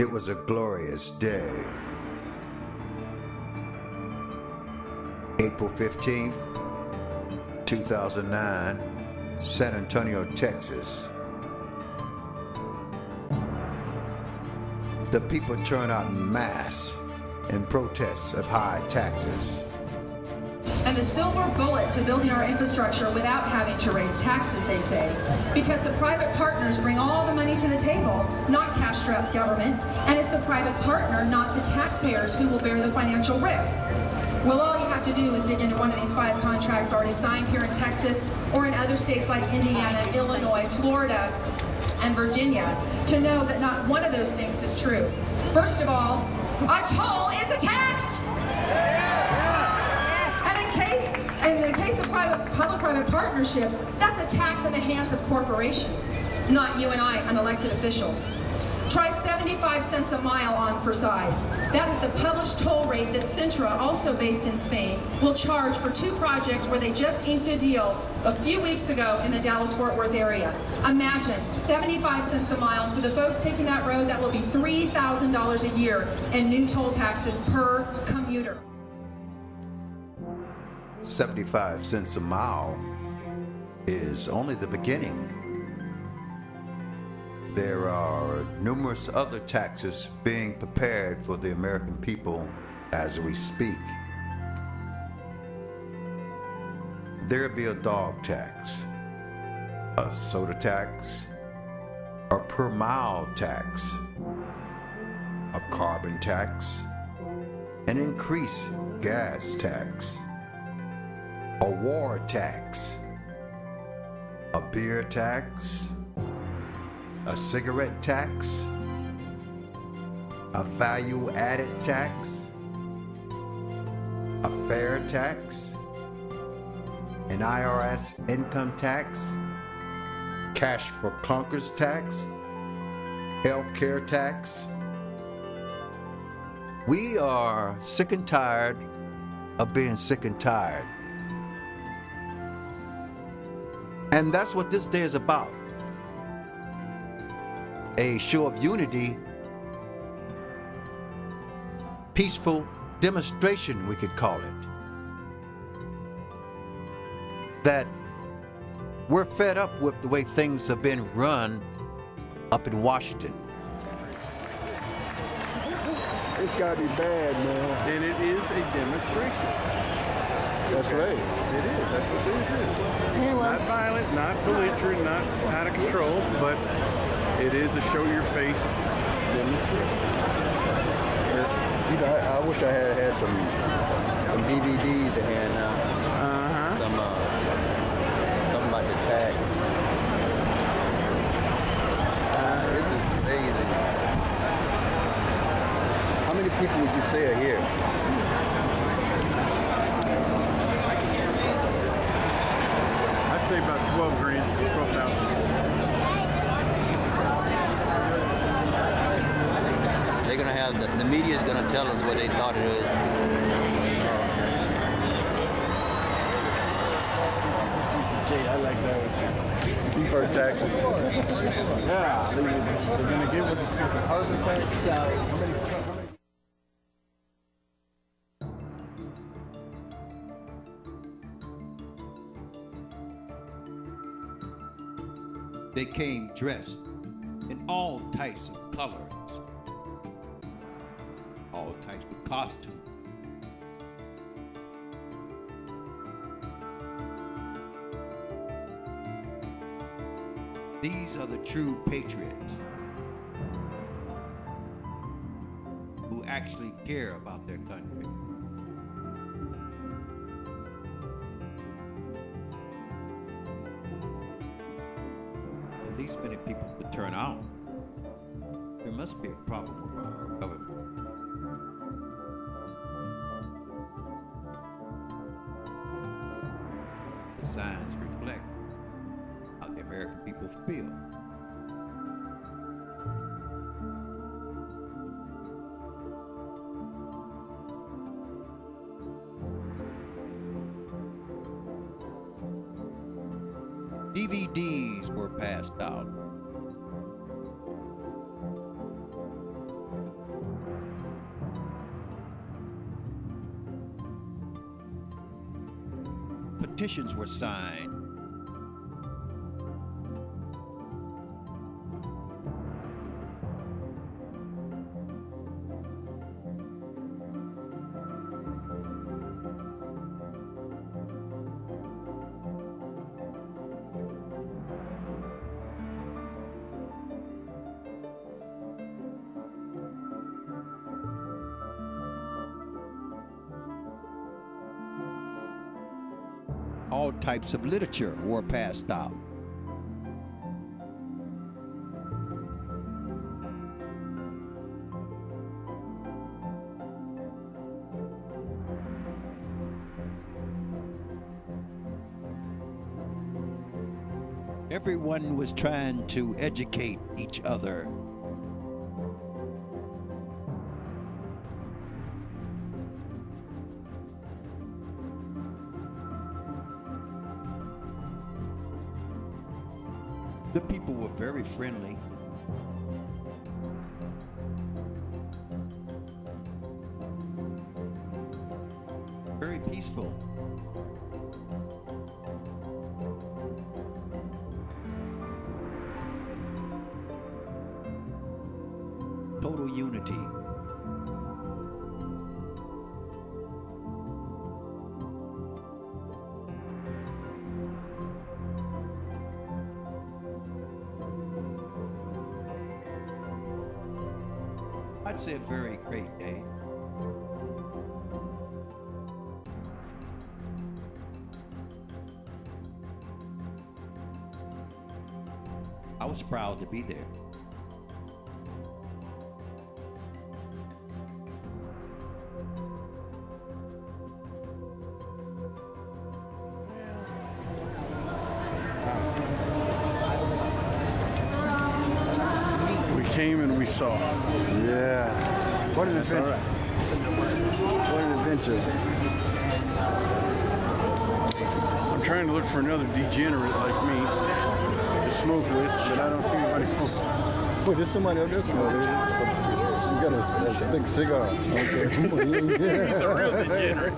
It was a glorious day. April 15th, 2009, San Antonio, Texas. The people turn out en masse in protests of high taxes. And the silver bullet to building our infrastructure without having to raise taxes, they say. Because the private partners bring all the money to the table, not cash-strapped government, and it's the private partner, not the taxpayers, who will bear the financial risk. Well, all you have to do is dig into one of these 5 contracts already signed here in Texas or in other states like Indiana, Illinois, Florida, and Virginia to know that not one of those things is true. First of all, a toll is a tax! And in the case of public-private partnerships, that's a tax in the hands of corporations, not you and I, unelected officials. Try 75 cents a mile on for size. That is the published toll rate that Cintra, also based in Spain, will charge for 2 projects where they just inked a deal a few weeks ago in the Dallas-Fort Worth area. Imagine 75 cents a mile for the folks taking that road. That will be $3,000 a year in new toll taxes per commuter. 75 cents a mile is only the beginning. There are numerous other taxes being prepared for the American people as we speak. There'll be a dog tax, a soda tax, a per mile tax, a carbon tax, an increased gas tax, a war tax, a beer tax, a cigarette tax, a value-added tax, a fair tax, an IRS income tax, cash for clunkers tax, health care tax. We are sick and tired of being sick and tired. And that's what this day is about. A show of unity, peaceful demonstration, we could call it. That we're fed up with the way things have been run up in Washington. It's gotta be bad, man. And it is a demonstration. That's right. It is. That's what it is. Anyway. Not violent, not belligerent, not out of control, but it is a show your face demonstration. You know, I wish I had some DVDs to hand out. Something like the tax. This is amazing. How many people would you say are here? I'd say about 12,000. They're going to have, the media is going to tell us what they thought it is. Jay, I like that one too. Deferred taxes. Yeah. They're going to give us a carbon tax. They came dressed in all types of colors, all types of costumes. These are the true patriots who actually care about their country. If these many people could turn out, there must be a problem with our government. The signs reflect how the American people feel. DVDs were passed out. petitions were signed. All types of literature were passed out. Everyone was trying to educate each other. The people were very friendly. Very peaceful. Total unity. I'd say a very great day. I was proud to be there. We came and we saw. Yeah. What an adventure. What an adventure. I'm trying to look for another degenerate like me to smoke with, but I don't see anybody smoking. Wait, there's somebody up there. You got a big cigar. Okay. He's a real degenerate.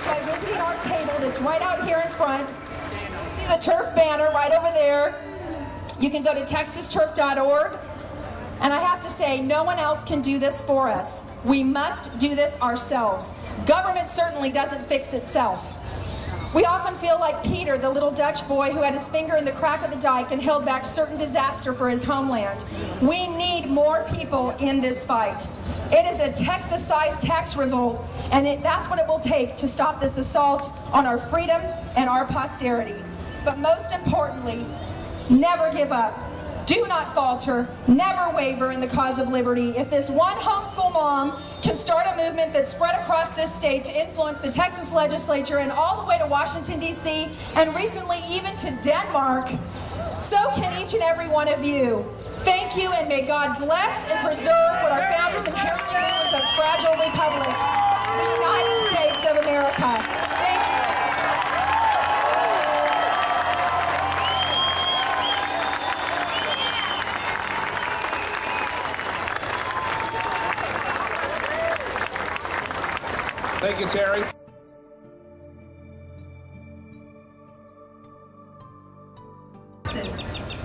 By visiting our table that's right out here in front, you see the turf banner right over there. You can go to texasturf.org. And I have to say, no one else can do this for us. We must do this ourselves. Government certainly doesn't fix itself. We often feel like Peter, the little Dutch boy who had his finger in the crack of the dike and held back certain disaster for his homeland. We need more people in this fight. It is a Texas-sized tax revolt, and that's what it will take to stop this assault on our freedom and our posterity. But most importantly, never give up. Do not falter, never waver in the cause of liberty. If this one homeschool mom can start a movement that's spread across this state to influence the Texas legislature and all the way to Washington, D.C., and recently even to Denmark, so can each and every one of you. Thank you, and may God bless and preserve what our founders inherently knew was a fragile republic, the United States of America. Thank you. Thank you, Terri.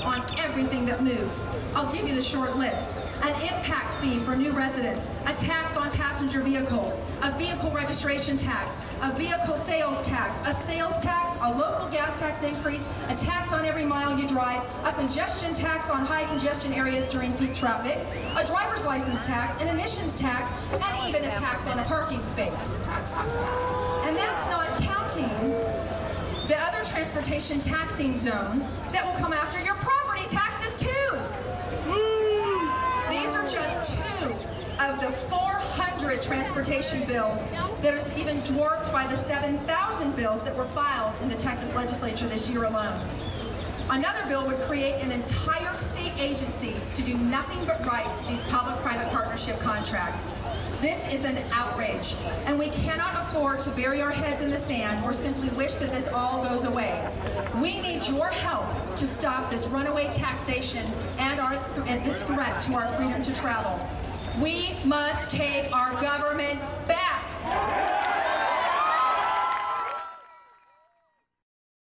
On everything that moves. I'll give you the short list. An impact fee for new residents, a tax on passenger vehicles, a vehicle registration tax, a vehicle sales tax, a sales tax, a local gas tax increase, a tax on every mile you drive, a congestion tax on high congestion areas during peak traffic, a driver's license tax, an emissions tax, and even a tax on a parking space. And that's not counting the other transportation taxing zones that will come after your property taxes too. These are just two of the 400 transportation bills that are even dwarfed by the 7,000 bills that were filed in the Texas legislature this year alone. Another bill would create an entire state agency to do nothing but write these public-private partnership contracts. This is an outrage, and we cannot afford to bury our heads in the sand or simply wish that this all goes away. We need your help to stop this runaway taxation and this threat to our freedom to travel. We must take